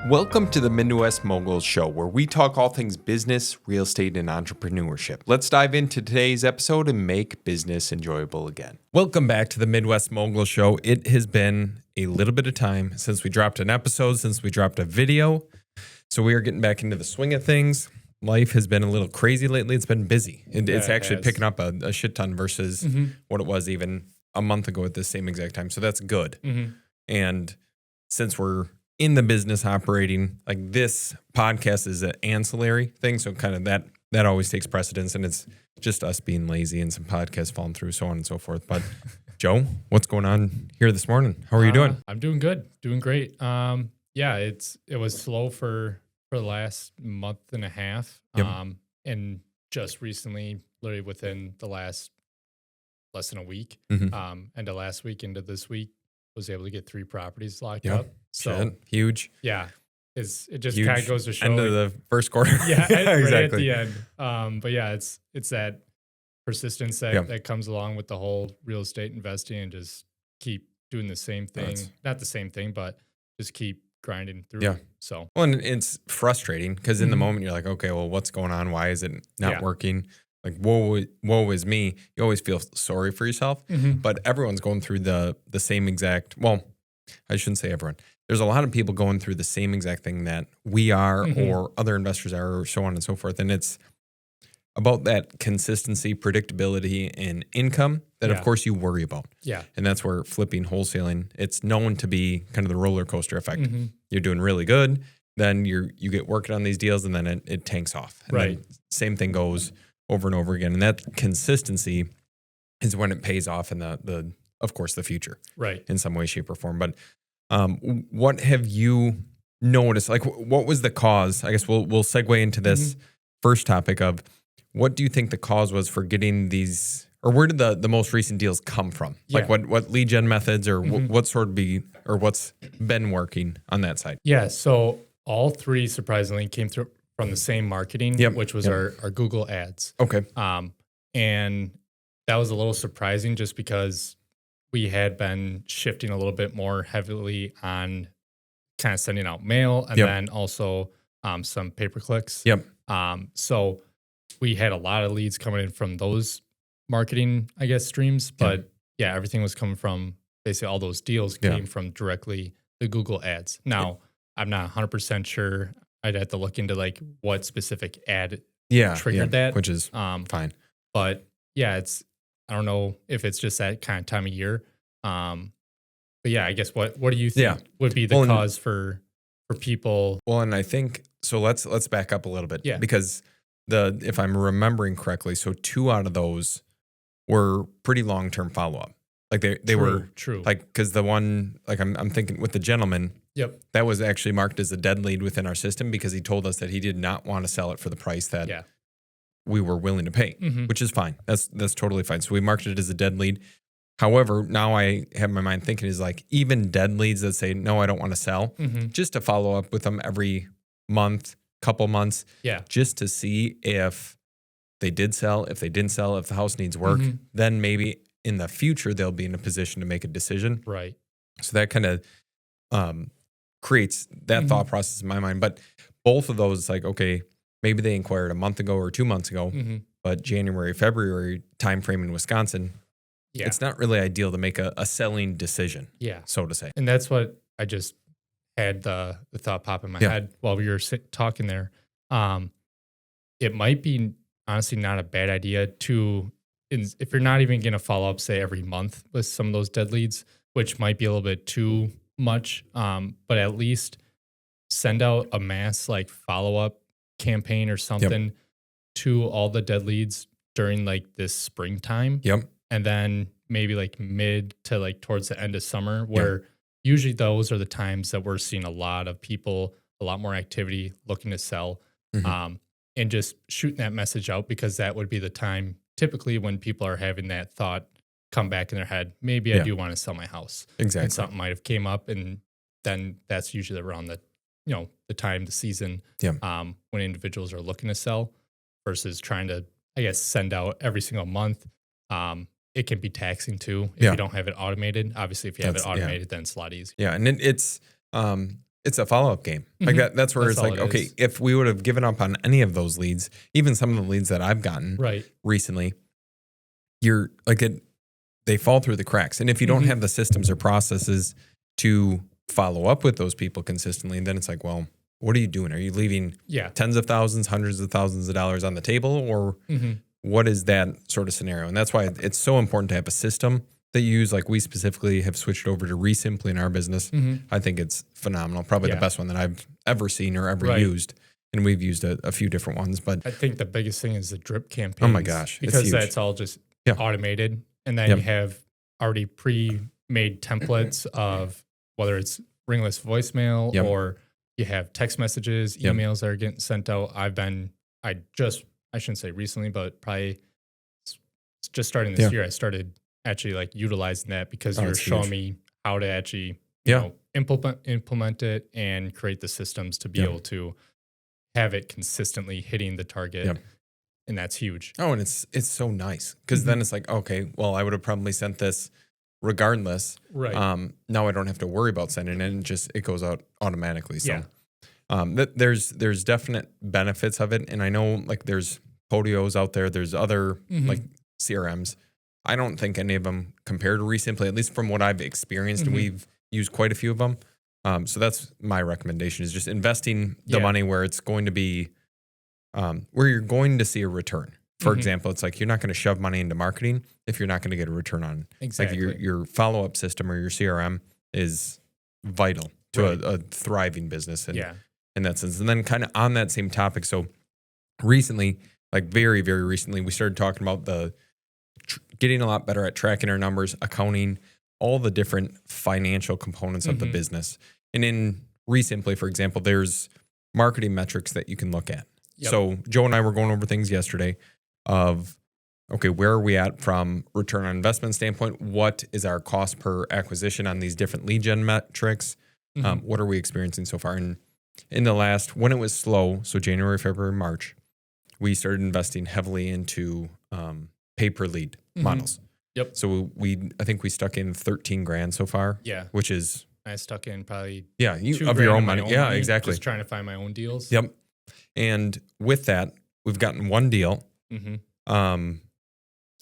Welcome to the Midwest Moguls Show, where we talk all things business, real estate, and entrepreneurship. Let's dive into today's episode and make business enjoyable again. Welcome back to the Midwest Moguls Show. It has been a little bit of time since we dropped an episode, since we dropped a video. So we are getting back into the swing of things. Life has been a little crazy lately. It's been busy. It's actually picking up a shit ton versus what it was even a month ago at the same exact time. So that's good. And since we're in the business operating, like this podcast is an ancillary thing. So kind of that always takes precedence, and it's just us being lazy and some podcasts falling through, so on and so forth. But Joe, what's going on here this morning? How are you doing? I'm doing good. Doing great. It was slow for the last month and a half. Yep. And just recently, literally within the less than a week, end of last week into this week, was able to get 3 properties locked up. So shit. Huge. Yeah. It just kind of goes to show end of the first quarter. Yeah, exactly. Right at the end. But yeah, it's that persistence that comes along with the whole real estate investing, and just keep doing the same thing. Not the same thing, but just keep grinding through. Yeah. So and it's frustrating because in the moment you're like, okay, well, what's going on? Why is it not working? Like, woe is me. You always feel sorry for yourself, but everyone's going through the same exact, well, I shouldn't say everyone. There's a lot of people going through the same exact thing that we are or other investors are, or so on and so forth. And it's about that consistency, predictability, and income that, of course, you worry about. Yeah. And that's where flipping, wholesaling, it's known to be kind of the roller coaster effect. You're doing really good, then you get working on these deals, and then it tanks off. And then same thing goes over and over again. And that consistency is when it pays off in the of course, the future. Right. In some way, shape, or form. But what have you noticed? Like, what was the cause? I guess we'll segue into this first topic of what do you think the cause was for getting these, or where did the most recent deals come from? Like what lead gen methods, or what sort of what's been working on that side? Yeah. So all 3 surprisingly came through from the same marketing, which was our Google ads. Okay. And that was a little surprising just because we had been shifting a little bit more heavily on kind of sending out mail, and then also some pay-per-clicks. So we had a lot of leads coming in from those marketing, I guess, streams. But everything was coming from basically all those deals came from directly the Google ads. Now, I'm not 100% sure. I'd have to look into like what specific ad triggered that. Which is fine. But yeah, I don't know if it's just that kind of time of year. But yeah, I guess what do you think would be the cause for people? Well, and I think so. Let's back up a little bit, because if I'm remembering correctly, so 2 out of those were pretty long term follow up. Like they were true. Like, because the one, like I'm thinking with the gentleman, that was actually marked as a dead lead within our system because he told us that he did not want to sell it for the price that we were willing to pay, which is fine. That's totally fine. So we marked it as a dead lead. However, now I have my mind thinking is like, even dead leads that say, no, I don't want to sell, just to follow up with them every month, couple months, just to see if they did sell, if they didn't sell, if the house needs work, then maybe in the future, they'll be in a position to make a decision. Right. So that kind of creates that thought process in my mind. But both of those, like, okay, maybe they inquired a month ago or 2 months ago, but January, February timeframe in Wisconsin, it's not really ideal to make a selling decision, so to say. And that's what I just had the thought pop in my head while we were talking there. It might be honestly not a bad idea if you're not even going to follow up, say, every month with some of those dead leads, which might be a little bit too much, but at least send out a mass like follow-up campaign or something to all the dead leads during like this springtime. And then maybe like mid to like towards the end of summer, where usually those are the times that we're seeing a lot of people, a lot more activity looking to sell, and just shooting that message out, because that would be the time typically when people are having that thought come back in their head, maybe I do want to sell my house. Exactly. And something might have came up, and then that's usually around the time, the season, when individuals are looking to sell, versus trying to, I guess, send out every single month. It can be taxing too if you don't have it automated. Obviously, if you have it automated, then it's a lot easier. Yeah, and it's it's a follow-up game. Like that's where it's like, okay, if we would have given up on any of those leads, even some of the leads that I've gotten recently, you're like they fall through the cracks. And if you don't have the systems or processes to follow up with those people consistently, then it's like, well, what are you doing? Are you leaving tens of thousands, hundreds of thousands of dollars on the table, or what is that sort of scenario? And that's why it's so important to have a system that you use. Like we specifically have switched over to Resimply in our business. I think it's phenomenal. Probably the best one that I've ever seen or ever used. And we've used a few different ones, but I think the biggest thing is the drip campaigns. Oh my gosh. Because that's all just automated. And then you have already pre-made templates of whether it's ringless voicemail or you have text messages, emails that are getting sent out. I shouldn't say recently, but probably just starting this year, I started actually like utilizing that because you're showing me how to actually you know, implement it and create the systems to be able to have it consistently hitting the target. And that's huge. Oh, and it's so nice because then it's like, okay, well, I would have probably sent this regardless. Right. Now I don't have to worry about sending it. And it goes out automatically. So there's definite benefits of it. And I know like there's Podios out there. There's other like CRMs. I don't think any of them compare to Resimply, at least from what I've experienced. And we've used quite a few of them. So that's my recommendation, is just investing the money where it's going to be, where you're going to see a return. For example, it's like you're not going to shove money into marketing if you're not going to get a return on it. Exactly. Like your follow-up system or your CRM is vital to a thriving business in that sense. And then kind of on that same topic, so recently, like very, very recently, we started talking about getting a lot better at tracking our numbers, accounting, all the different financial components of the business. And in Resimply, for example, there's marketing metrics that you can look at. So Joe and I were going over things yesterday of, okay, where are we at from return on investment standpoint? What is our cost per acquisition on these different lead gen metrics? What are we experiencing so far? And in the last, when it was slow, so January, February, March, we started investing heavily into pay-per-lead models. So I think we stuck in 13 grand so far. Which is... I stuck in probably of your own money. Exactly. Just trying to find my own deals. And with that, we've gotten one deal,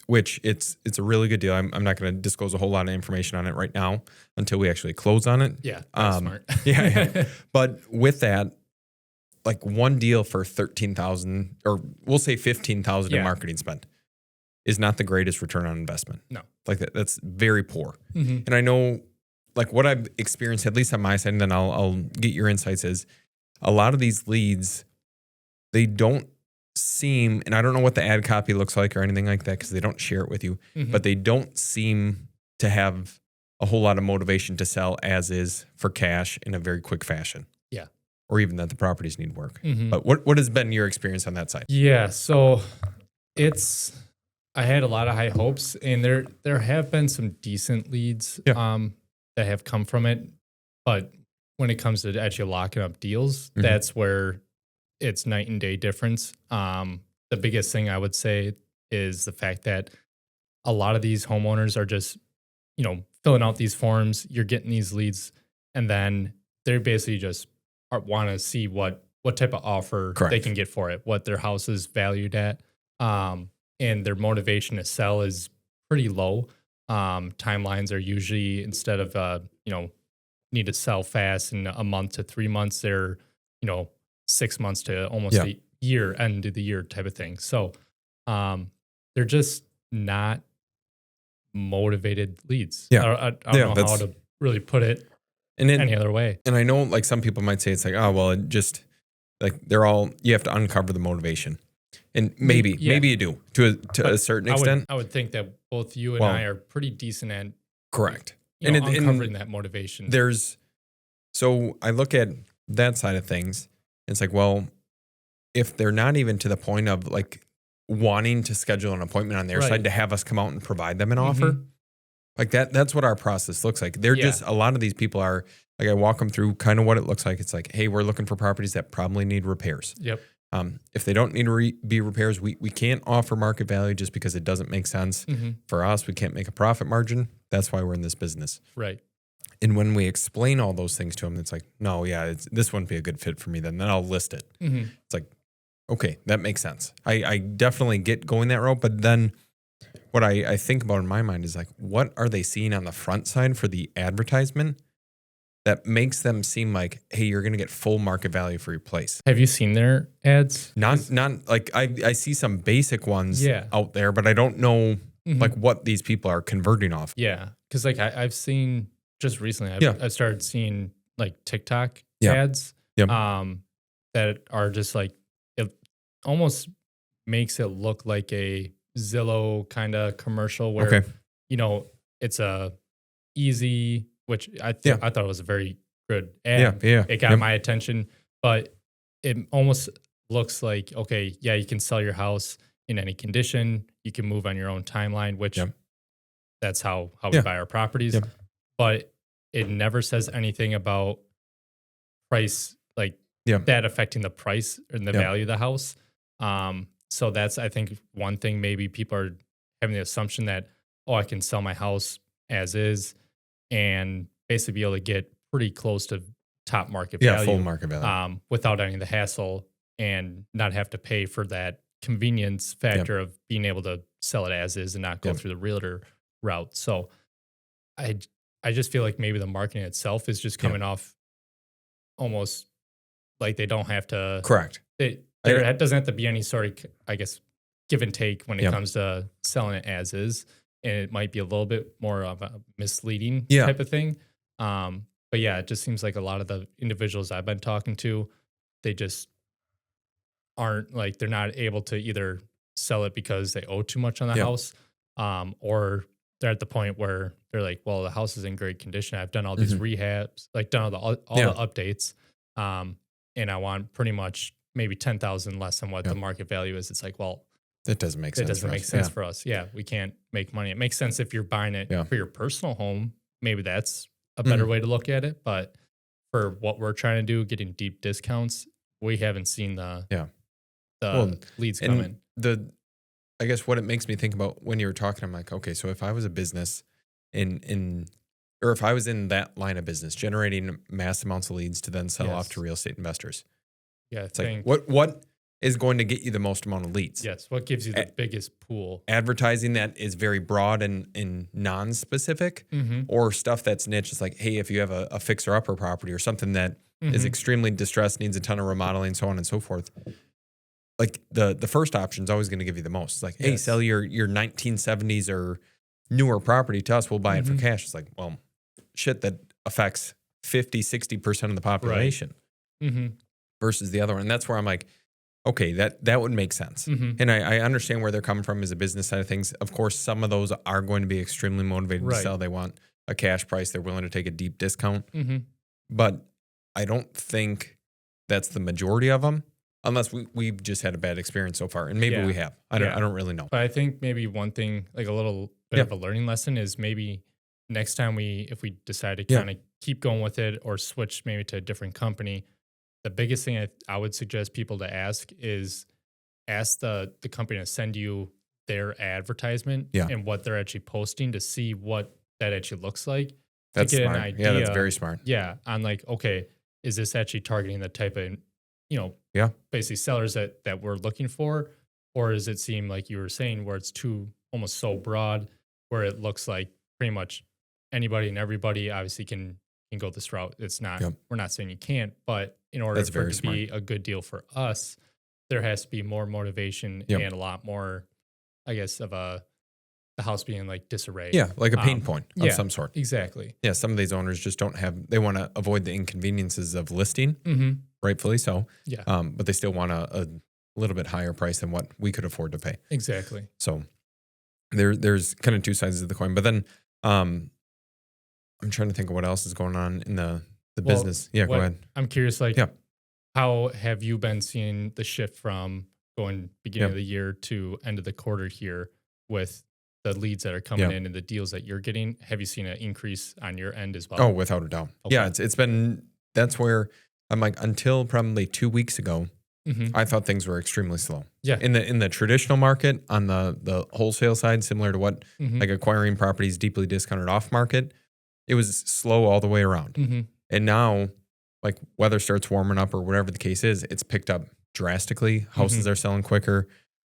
which it's a really good deal. I'm not going to disclose a whole lot of information on it right now until we actually close on it. That's smart. But with that, like one deal for 13,000, or we'll say 15,000 in marketing spend, is not the greatest return on investment. No, like that's very poor. And I know, like what I've experienced, at least on my side, and then I'll get your insights, is a lot of these leads, they don't seem, and I don't know what the ad copy looks like or anything like that because they don't share it with you, but they don't seem to have a whole lot of motivation to sell as is for cash in a very quick fashion. Or even that the properties need work. But what has been your experience on that side? So I had a lot of high hopes, and there have been some decent leads that have come from it. But when it comes to actually locking up deals, that's where it's night and day difference. The biggest thing I would say is the fact that a lot of these homeowners are just, filling out these forms, you're getting these leads, and then they're basically just want to see what type of offer they can get for it, what their house is valued at. And their motivation to sell is pretty low. Timelines are usually, instead of, need to sell fast in a month to 3 months, they're, 6 months to almost a year, end of the year type of thing. So they're just not motivated leads. I don't know how to really put it any other way. And I know like some people might say it's like, oh, well, it just like you have to uncover the motivation. And maybe you do to a certain extent. I would think that both you and I are pretty decent at uncovering that motivation. So I look at that side of things. And it's like, well, if they're not even to the point of like wanting to schedule an appointment on their side to have us come out and provide them an offer, like that's what our process looks like. They're just, a lot of these people are like, I walk them through kind of what it looks like. It's like, hey, we're looking for properties that probably need repairs. If they don't need to be repairs, we can't offer market value just because it doesn't make sense for us. We can't make a profit margin. That's why we're in this business. And when we explain all those things to them, it's like, no, yeah, this wouldn't be a good fit for me. Then I'll list it. It's like, okay, that makes sense. I definitely get going that route. But then what I think about in my mind is like, what are they seeing on the front side for the advertisement that makes them seem like, hey, you're going to get full market value for your place? Have you seen their ads? Not like I see some basic ones out there, but I don't know like what these people are converting off. Yeah. Because like I've seen just recently, I've started seeing like TikTok ads that are just like, it almost makes it look like a Zillow kind of commercial where, you know, it's a easy, which I thought it was a very good ad. It got my attention, but it almost looks like, okay, yeah, you can sell your house in any condition. You can move on your own timeline, which that's how we buy our properties. But it never says anything about price, like that affecting the price and the value of the house. So that's, I think, one thing maybe people are having the assumption that, oh, I can sell my house as is and basically be able to get pretty close to top market value. Full market value. Without any of the hassle and not have to pay for that convenience factor of being able to sell it as is and not go through the realtor route. So I just feel like maybe the marketing itself is just coming off almost like they don't have to. Correct. There doesn't have to be any sort of, I guess, give and take when it comes to selling it as is. And it might be a little bit more of a misleading type of thing. But yeah, it just seems like a lot of the individuals I've been talking to, they just aren't like, they're not able to either sell it because they owe too much on the house, or they're at the point where they're like, well, the house is in great condition. I've done all these rehabs, like done all the updates. And I want pretty much maybe 10,000 less than what the market value is. It's like, well, that doesn't make sense. It doesn't make sense for us. Yeah, we can't make money. It makes sense if you're buying it for your personal home. Maybe that's a better way to look at it. But for what we're trying to do, getting deep discounts, we haven't seen the leads come in. I guess what it makes me think about when you were talking, I'm like, okay, so if I was a business or if I was in that line of business, generating mass amounts of leads to then sell off to real estate investors. Yeah, it's like what is going to get you the most amount of leads? Yes, what gives you the biggest pool? Advertising that is very broad and non-specific, or stuff that's niche. It's like, hey, if you have a fixer-upper property or something that is extremely distressed, needs a ton of remodeling, so on and so forth. Like the first option is always going to give you the most. It's like, hey, sell your 1970s or newer property to us. We'll buy it for cash. It's like, well, shit, that affects 50, 60% of the population versus the other one. And that's where I'm like, okay, that would make sense. And I understand where they're coming from as a business side of things. Of course, some of those are going to be extremely motivated to sell. They want a cash price. They're willing to take a deep discount. But I don't think that's the majority of them, unless we've just had a bad experience so far. And maybe we have. I don't really know. But I think maybe one thing, like a little bit of a learning lesson, is maybe next time if we decide to kind of keep going with it or switch maybe to a different company, the biggest thing I would suggest people to ask is ask the company to send you their advertisement and what they're actually posting to see what that actually looks like. That's to get smart. An idea, that's very smart. Yeah. On like, okay, is this actually targeting the type of, basically sellers that we're looking for? Or does it seem like you were saying where it's too almost so broad where it looks like pretty much anybody and everybody obviously can go this route? It's not, we're not saying you can't, but in order for it to be a good deal for us, there has to be more motivation and a lot more, I guess, of the house being like disarray. Yeah, like a pain point of some sort. Exactly. Yeah, some of these owners just they want to avoid the inconveniences of listing, rightfully so. Yeah. But they still want a little bit higher price than what we could afford to pay. Exactly. So there's kind of two sides of the coin. But then I'm trying to think of what else is going on in the business. Yeah, go ahead. I'm curious, how have you been seeing the shift from going beginning of the year to end of the quarter here with the leads that are coming in and the deals that you're getting? Have you seen an increase on your end as well? Oh, without a doubt. Okay. Yeah, it's been, that's where I'm like, until probably 2 weeks ago, I thought things were extremely slow. Yeah. In the traditional market, on the wholesale side, similar to what like acquiring properties deeply discounted off market, it was slow all the way around. Mm-hmm. And now, like, weather starts warming up or whatever the case is, it's picked up drastically. Houses are selling quicker.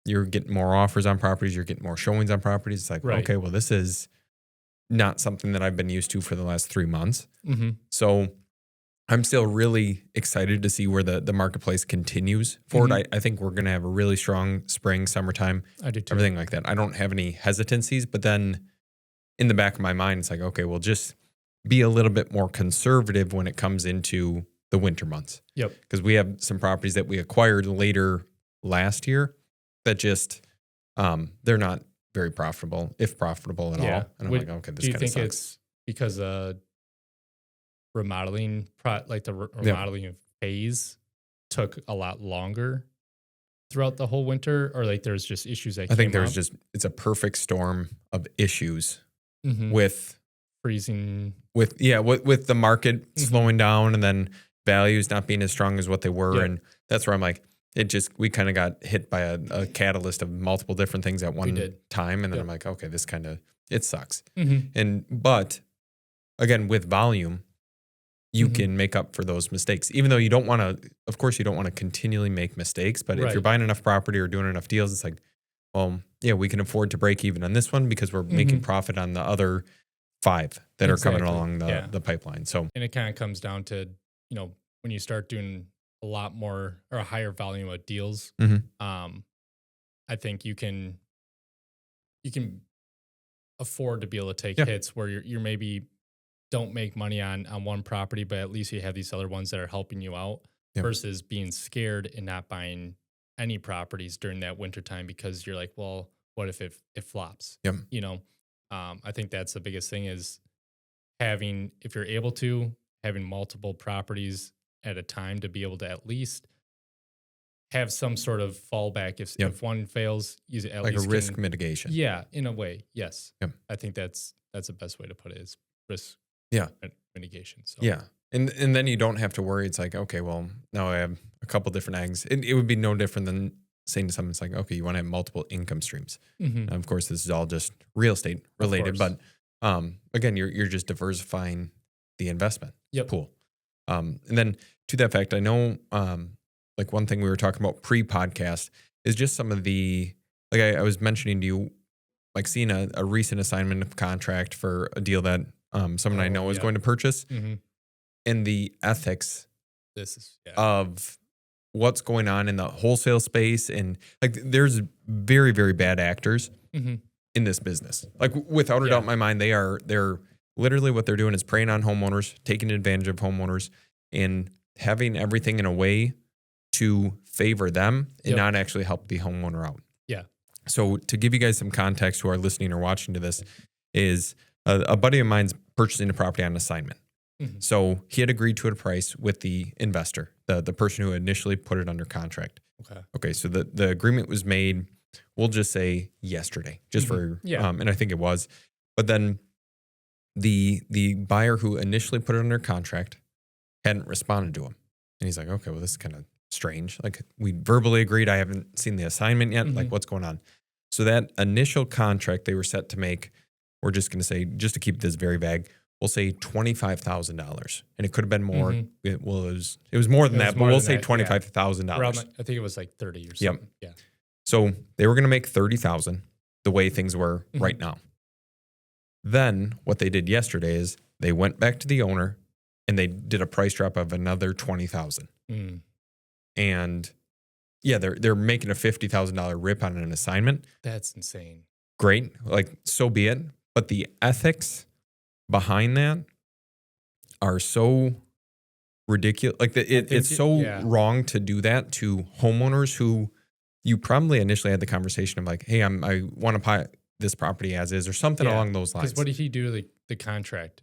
You're getting more offers on properties. You're getting more showings on properties. It's like, okay, well, this is not something that I've been used to for the last 3 months. Mm-hmm. So I'm still really excited to see where the marketplace continues forward. I think we're going to have a really strong spring, summertime, I do too. everything like that. I don't have any hesitancies, but then in the back of my mind, it's like, okay, well, just be a little bit more conservative when it comes into the winter months. Yep. Because we have some properties that we acquired later last year that just, they're not very profitable, if profitable at all. And I'm like, okay, this kind of sucks. Do you think it's because remodeling, remodeling phase took a lot longer throughout the whole winter, or like there's just issues that I think there's just, it's a perfect storm of issues with freezing, with the market slowing down and then values not being as strong as what they were. And that's where I'm like, we kind of got hit by a catalyst of multiple different things at one time. And then I'm like, okay, this kind of, it sucks. But again, with volume, you can make up for those mistakes, even though you don't want to, of course, you don't want to continually make mistakes. But if you're buying enough property or doing enough deals, it's like, well, yeah, we can afford to break even on this one because we're making profit on the other 5 that are coming along the pipeline. So, and it kind of comes down to, when you start doing a lot more or a higher volume of deals, I think you can afford to be able to take hits where you're maybe don't make money on one property, but at least you have these other ones that are helping you out versus being scared and not buying any properties during that winter time because you're like, well, what if it flops? I think that's the biggest thing is if you're able to, having multiple properties at a time to be able to at least have some sort of fallback. If one fails, use it at least like a risk mitigation. Yeah, in a way, yes. I think that's the best way to put it is risk mitigation. So. Yeah. And then you don't have to worry. It's like, okay, well, now I have a couple different eggs. It would be no different than saying to someone, it's like, okay, you want to have multiple income streams. And of course, this is all just real estate related. But again, you're just diversifying the investment pool. And then to that fact, I know like one thing we were talking about pre-podcast is just some of the, like I was mentioning to you, like seeing a recent assignment of contract for a deal that someone I know is going to purchase. And the ethics of what's going on in the wholesale space. And like, there's very, very bad actors in this business. Like without a doubt in my mind, they're literally what they're doing is preying on homeowners, taking advantage of homeowners and having everything in a way to favor them and not actually help the homeowner out. Yeah. So to give you guys some context who are listening or watching to this is a buddy of mine's purchasing a property on assignment. So he had agreed to a price with the investor, the person who initially put it under contract. Okay. So the agreement was made, we'll just say yesterday, just for, and I think it was. But then the buyer who initially put it under contract hadn't responded to him. And he's like, okay, well, this is kind of strange. Like we verbally agreed. I haven't seen the assignment yet. Like what's going on? So that initial contract they were set to make, we're just going to say, just to keep this very vague, we'll say $25,000, and it could have been more. It was more than that, but we'll say $25,000. I think it was like 30 or something. Yeah. So they were going to make $30,000 the way things were right now. Then what they did yesterday is they went back to the owner and they did a price drop of another $20,000. And yeah, they're making a $50,000 rip on an assignment. That's insane. Great, like so be it. But the ethics behind that are so ridiculous. Like it's so wrong to do that to homeowners who you probably initially had the conversation of like, hey, I want to buy this property as is or something along those lines. Because what did he do to the contract?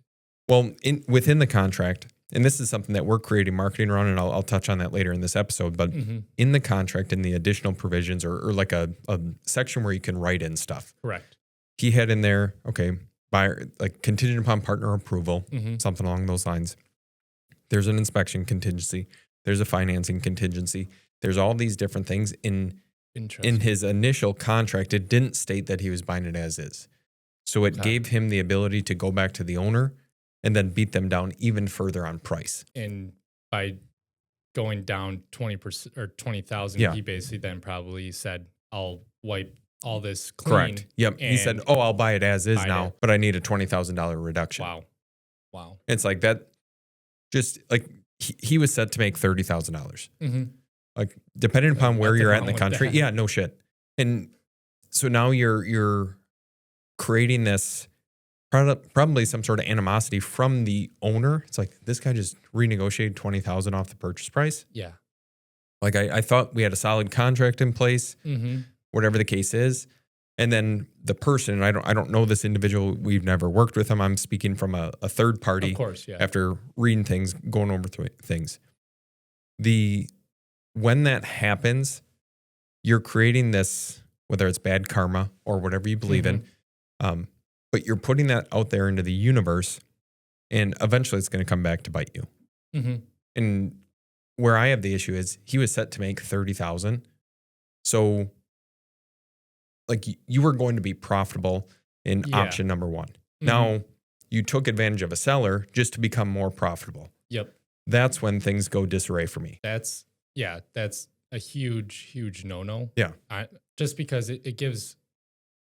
Well, within the contract, and this is something that we're creating marketing around, and I'll touch on that later in this episode, but in the contract, in the additional provisions or like a section where you can write in stuff. Correct. He had in there, okay, buyer, like contingent upon partner approval, something along those lines. There's an inspection contingency. There's a financing contingency. There's all these different things in his initial contract. It didn't state that he was buying it as is. So it gave him the ability to go back to the owner and then beat them down even further on price. And by going down 20% or 20,000, Yeah. he basically then probably said, I'll wipe all this clean. Correct. Yep. He said, "Oh, I'll buy it as is now, but I need a $20,000 reduction." Wow. It's like that. Just like he was set to make $30,000. Like depending upon where you're at in the country. Yeah, no shit. And so now you're creating this probably some sort of animosity from the owner. It's like, this guy just renegotiated $20,000 off the purchase price. Yeah. Like I thought we had a solid contract in place, whatever the case is. And then the person, I don't know this individual. We've never worked with him. I'm speaking from a third party. Of course, yeah. After reading things, going over things. When that happens, you're creating this, whether it's bad karma or whatever you believe in, but you're putting that out there into the universe, and eventually it's going to come back to bite you. And where I have the issue is he was set to make $30,000, so like you were going to be profitable in option number one. Now you took advantage of a seller just to become more profitable. Yep. That's when things go disarray for me. That's a huge no-no. Yeah. Just because it gives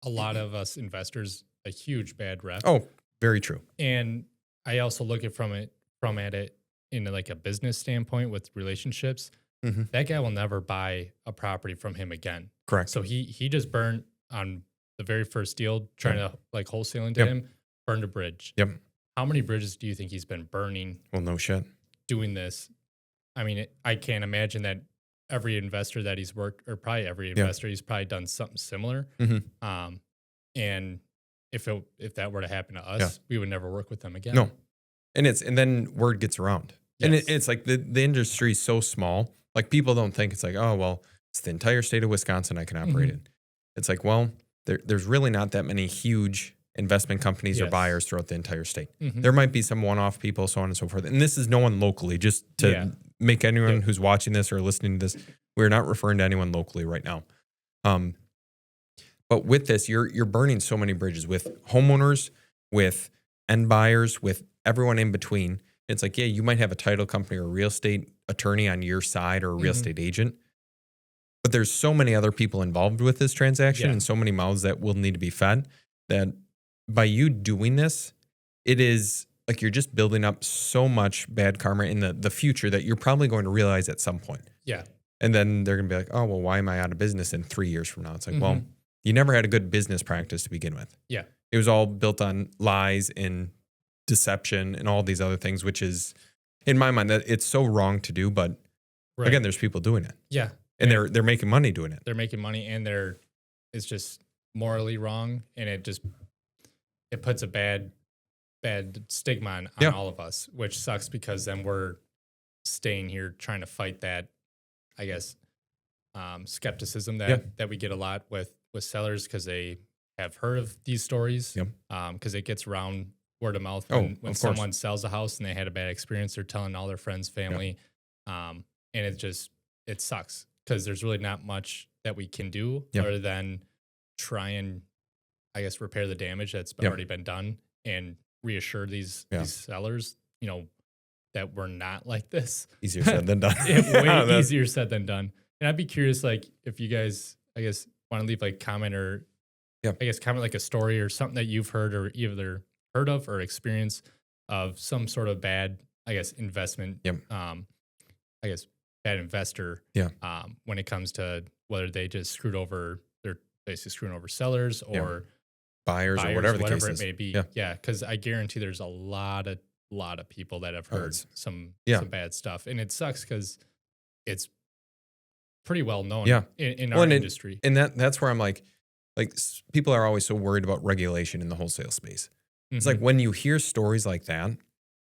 a lot of us investors a huge bad rep. Oh, very true. And I also look at it in like a business standpoint with relationships. That guy will never buy a property from him again. Correct. So he just burned on the very first deal, trying to like wholesaling to him, burned a bridge. Yep. How many bridges do you think he's been burning? Well, no shit. Doing this. I mean, I can't imagine that every investor that he's worked, or probably every investor, he's probably done something similar. And if that were to happen to us, we would never work with them again. No. And then word gets around. Yes. And it's like the industry is so small. Like people don't think it's like, oh, well, it's the entire state of Wisconsin I can operate in. It's like, well, there's really not that many huge investment companies or buyers throughout the entire state. There might be some one-off people, so on and so forth. And this is no one locally, just to make anyone who's watching this or listening to this, we're not referring to anyone locally right now. But with this, you're burning so many bridges with homeowners, with end buyers, with everyone in between. It's like, yeah, you might have a title company or a real estate attorney on your side or a real estate agent, but there's so many other people involved with this transaction and so many mouths that will need to be fed, that by you doing this, it is like you're just building up so much bad karma in the future that you're probably going to realize at some point. Yeah. And then they're going to be like, oh, well, why am I out of business in 3 years from now? It's like, well, you never had a good business practice to begin with. Yeah. It was all built on lies and deception and all these other things, which is, in my mind, that it's so wrong to do. But again, there's people doing it. Yeah. And they're making money doing it. They're making money, and it's just morally wrong, and it puts a bad stigma on all of us, which sucks, because then we're staying here trying to fight that, I guess, skepticism that we get a lot with sellers, because they have heard of these stories, because it gets around word of mouth when someone sells a house and they had a bad experience. They're telling all their friends, family, and it sucks, because there's really not much that we can do other than try and, I guess, repair the damage that's already been done, and reassure these sellers, that we're not like this. Easier said than done. Way easier said than done. And I'd be curious, like, if you guys, I guess, want to leave like comment, or I guess comment like a story or something that you've heard or either heard of or experienced of some sort of bad, I guess, investment, I guess, bad investor, when it comes to whether they just they're basically screwing over sellers or buyers or whatever the case it is. may be. Yeah. Cause I guarantee there's a lot of people that have heard some bad stuff, and it sucks, cause it's pretty well known in our industry. And that's where I'm like people are always so worried about regulation in the wholesale space. It's like when you hear stories like that,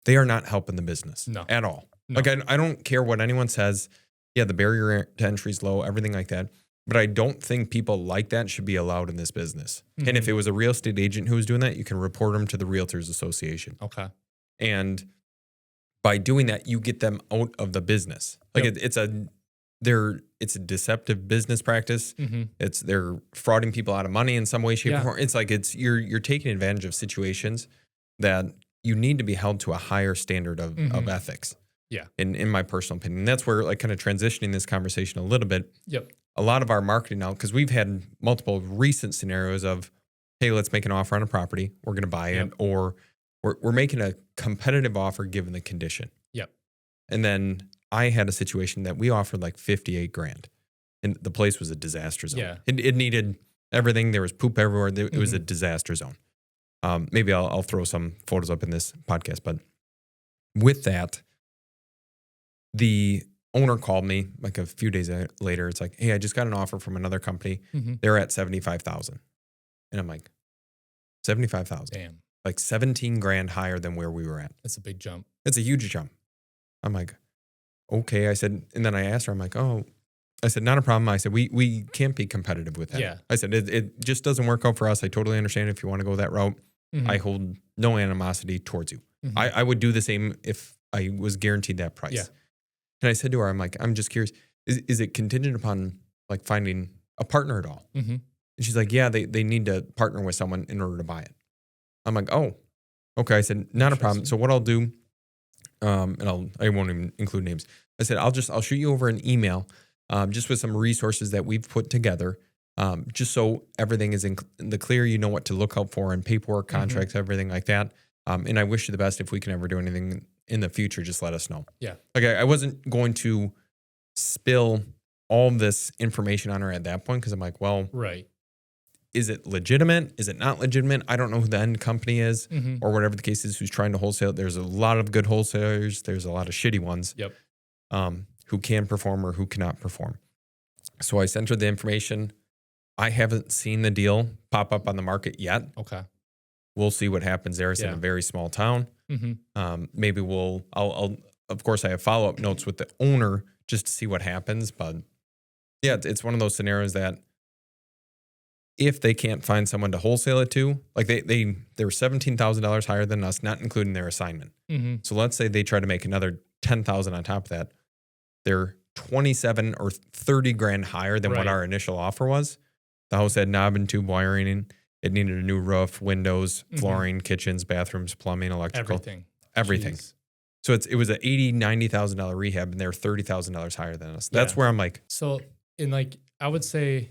they are not helping the business at all. No. Like I don't care what anyone says. Yeah, the barrier to entry is low, everything like that. But I don't think people like that should be allowed in this business. And if it was a real estate agent who was doing that, you can report them to the Realtors Association. Okay. And by doing that, you get them out of the business. Like it's a deceptive business practice. They're frauding people out of money in some way, shape, or form. It's like you're taking advantage of situations that you need to be held to a higher standard of ethics. Yeah. In my personal opinion. And that's where, like, kind of transitioning this conversation a little bit. Yep. A lot of our marketing now, because we've had multiple recent scenarios of, hey, let's make an offer on a property. We're going to buy it, or we're making a competitive offer given the condition. Yep. And then I had a situation that we offered like $58,000, and the place was a disaster zone. Yeah. It needed everything. There was poop everywhere. It was a disaster zone. Maybe I'll throw some photos up in this podcast, but with that, the owner called me like a few days later. It's like, hey, I just got an offer from another company. They're at $75,000. And I'm like, 75,000. Damn. Like $17,000 higher than where we were at. That's a big jump. It's a huge jump. I'm like, okay. I said, and then I asked her, I'm like, oh, I said, not a problem. I said, we can't be competitive with that. Yeah. I said, it just doesn't work out for us. I totally understand if you want to go that route. I hold no animosity towards you. I would do the same if I was guaranteed that price. Yeah. And I said to her, I'm like, I'm just curious, is it contingent upon like finding a partner at all? And she's like, yeah, they need to partner with someone in order to buy it. I'm like, oh, okay. I said, not a problem. So what I'll do, and I won't even include names. I said, I'll shoot you over an email, just with some resources that we've put together, just so everything is in the clear. You know what to look out for in paperwork, contracts, everything like that. And I wish you the best. If we can ever do anything in the future, just let us know. Yeah. Like I wasn't going to spill all this information on her at that point, because I'm like, well, right. Is it legitimate? Is it not legitimate? I don't know who the end company is, or whatever the case is, who's trying to wholesale. There's a lot of good wholesalers. There's a lot of shitty ones. Yep. Who can perform or who cannot perform. So I sent her the information. I haven't seen the deal pop up on the market yet. Okay. We'll see what happens there. It's in a very small town. Maybe I'll of course I have follow-up notes with the owner just to see what happens. But yeah, it's one of those scenarios that if they can't find someone to wholesale it to, like they're $17,000 higher than us, not including their assignment. So let's say they try to make another $10,000 on top of that. They're 27 or 30 grand higher than what our initial offer was. The house had knob and tube wiring. It needed a new roof, windows, flooring, kitchens, bathrooms, plumbing, electrical. Everything. Jeez. So it was an $80,000, $90,000 rehab, and they're $30,000 higher than us. That's where I'm like. So I would say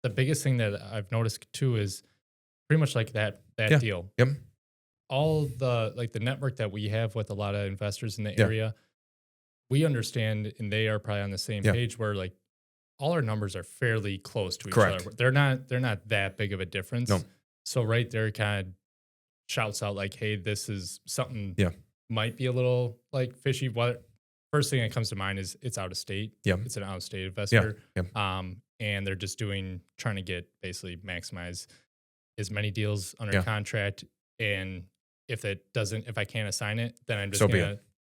the biggest thing that I've noticed too is pretty much like that deal. Yep. All the network that we have with a lot of investors in the area, we understand, and they are probably on the same page where like all our numbers are fairly close to each other. They're not that big of a difference. No. So right there kind of shouts out like, hey, this is something might be a little like fishy. First thing that comes to mind is it's out of state. Yep. It's an out of state investor. And they're just trying to basically maximize as many deals under contract. And if I can't assign it, then I'm just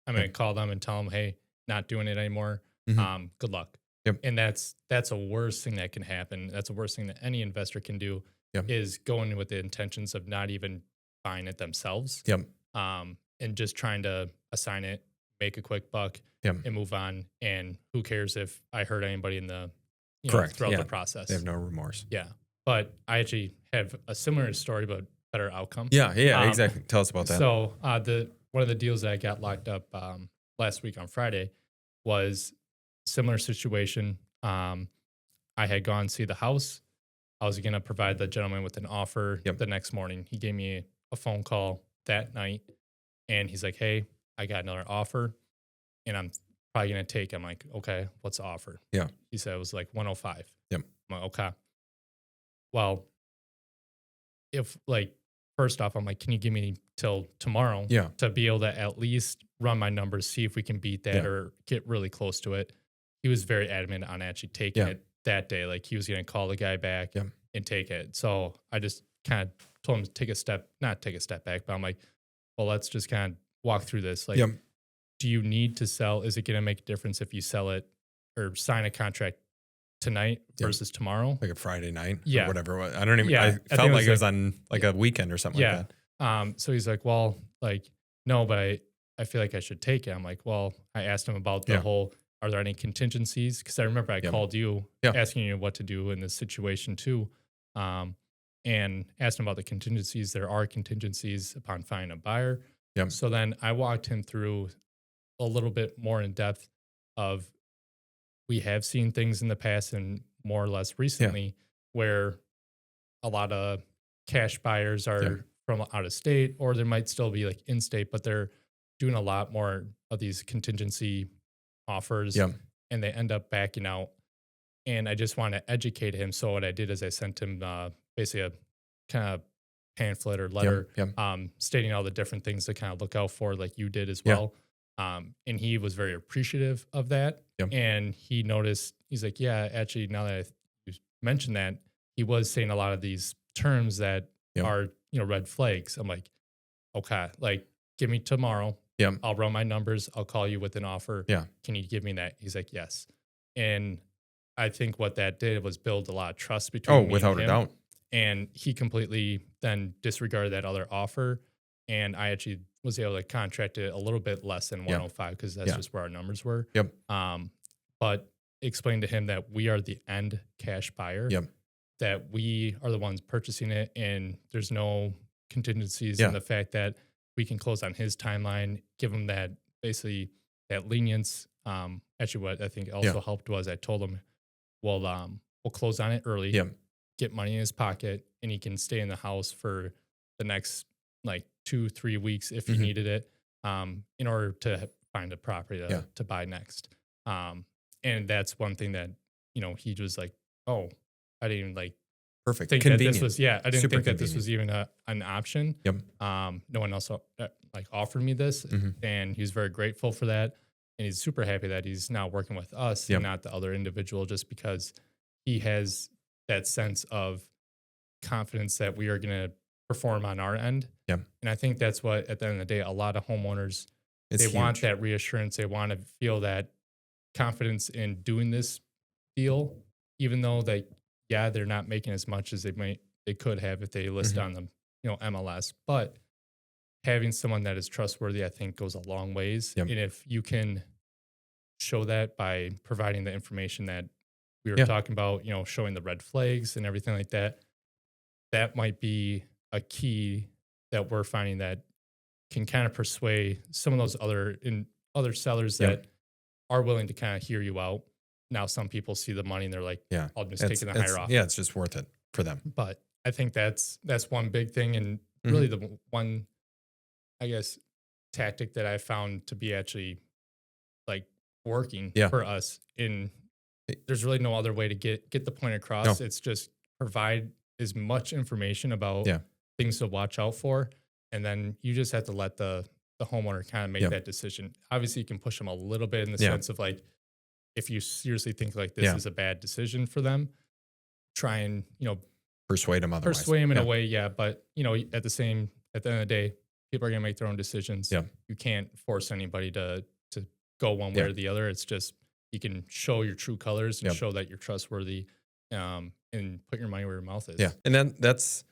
gonna call them and tell them, hey, not doing it anymore. Good luck. Yep. And that's a worst thing that can happen. That's the worst thing that any investor can do is go in with the intentions of not even buying it themselves. And just trying to assign it, make a quick buck, and move on. And who cares if I hurt anybody in the throughout the process? They have no remorse. Yeah. But I actually have a similar story, but better outcome. Yeah, exactly. Tell us about that. So one of the deals that I got locked up last week on Friday was similar situation. I had gone to see the house. I was going to provide the gentleman with an offer the next morning. He gave me a phone call that night, and he's like, hey, I got another offer, and I'm probably going to take. I'm like, okay, what's the offer? Yeah. He said it was like 105. Yep. I'm like, okay. Well, if first off, I'm like, can you give me till tomorrow to be able to at least run my numbers, see if we can beat that or get really close to it. He was very adamant on actually taking it that day. Like he was going to call the guy back and take it. So I just kind of told him to not take a step back, but I'm like, well, let's just kind of walk through this. Like, do you need to sell? Is it going to make a difference if you sell it or sign a contract tonight versus tomorrow? Like a Friday night or whatever. I don't even, I felt like it was on like a weekend or something like that. So he's like, well, like, no, but I feel like I should take it. I'm like, well, I asked him about the whole, are there any contingencies? Because I remember I called you asking you what to do in this situation too. and asked him about the contingencies. There are contingencies upon finding a buyer. Yep. So then I walked him through a little bit more in depth of, we have seen things in the past and more or less recently where a lot of cash buyers are from out of state, or there might still be like in state, but they're doing a lot more of these contingency offers and they end up backing out. And I just want to educate him. So what I did is I sent him basically a kind of pamphlet or letter stating all the different things to kind of look out for, like you did as well. And he was very appreciative of that. And he noticed, he's like, yeah, actually, now that you mentioned that, he was saying a lot of these terms that are, red flags. I'm like, okay, like, give me tomorrow. I'll run my numbers. I'll call you with an offer. Can you give me that? He's like, yes. And I think what that did was build a lot of trust between me without and a him. doubt. And he completely then disregarded that other offer. And I actually was able to contract it a little bit less than 105 because that's just where our numbers were. But explain to him that we are the end cash buyer, that we are the ones purchasing it, and there's no contingencies in the fact that we can close on his timeline, give him that basically that lenience. Actually, what I think also helped was I told him, well, we'll close on it early, get money in his pocket, and he can stay in the house for the next like 2-3 weeks if he needed it, in order to find a property to buy next. And that's one thing that, he was like, oh, I didn't even like perfect think convenient. that this was, I didn't Super think that this convenient. was even an option. No one else like offered me this, and he was very grateful for that. And he's super happy that he's now working with us and not the other individual, just because he has that sense of confidence that we are going to perform on our end. And I think that's what, at the end of the day, a lot of homeowners, they want that reassurance. They want to feel that confidence in doing this deal, even though they're not making as much as they could have if they list on the MLS. But having someone that is trustworthy, I think, goes a long ways. And if you can show that by providing the information that we were talking about, showing the red flags and everything like that, that might be a key that we're finding that can kind of persuade some of those other sellers that are willing to kind of hear you out. Now, some people see the money and they're like, I'll just take the higher offer. Yeah, it's just worth it for them. But I think that's one big thing. And really the one, I guess, tactic that I found to be actually like working for us, there's really no other way to get the point across. It's just provide as much information about things to watch out for. And then you just have to let the homeowner kind of make that decision. Obviously, you can push them a little bit in the sense of like, if you seriously think like this is a bad decision for them, try and, persuade them otherwise. Persuade them in a way, but, at the end of the day, people are going to make their own decisions. You can't force anybody to go one way or the other. It's just, you can show your true colors and show that you're trustworthy, and put your money where your mouth is. And then that's,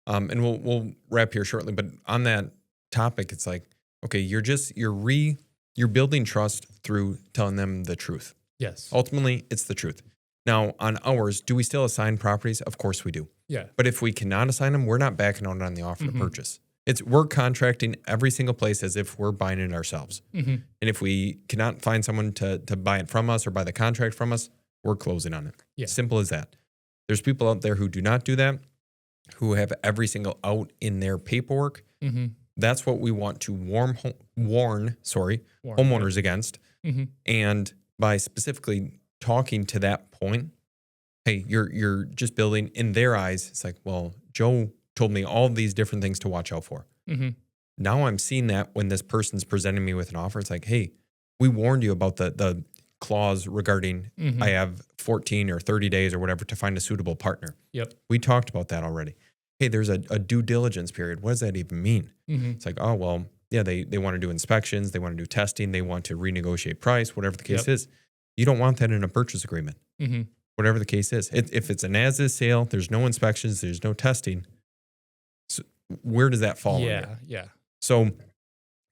and we'll wrap here shortly, but on that topic, it's like, okay, you're building trust through telling them the truth. Yes. Ultimately, it's the truth. Now, on ours, do we still assign properties? Of course we do. But if we cannot assign them, we're not backing out on the offer to purchase. We're contracting every single place as if we're buying it ourselves. And if we cannot find someone to buy it from us or buy the contract from us, we're closing on it. Simple as that. There's people out there who do not do that, who have every single out in their paperwork. That's what we want to warn homeowners against. And by specifically talking to that point, hey, you're just building, in their eyes, it's like, well, Joe told me all these different things to watch out for. Now I'm seeing that when this person's presenting me with an offer, it's like, hey, we warned you about the clause regarding I have 14 or 30 days or whatever to find a suitable partner. We talked about that already. Hey, there's a due diligence period. What does that even mean? It's like, oh, well, yeah, they want to do inspections. They want to do testing. They want to renegotiate price, whatever the case is. You don't want that in a purchase agreement, whatever the case is. If it's an as-is sale, there's no inspections, there's no testing. So where does that fall under? So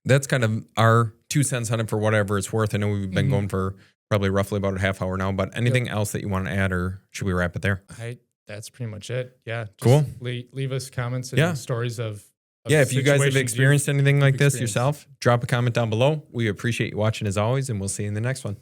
that's kind of our 2 cents on it for whatever it's worth. I know we've been going for probably roughly about a half hour now, but anything else that you want to add, or should we wrap it there? that's pretty much it. Yeah. Just Cool. Leave us comments and stories of if you guys have experienced anything like this yourself, drop a comment down below. We appreciate you watching as always, and we'll see you in the next one.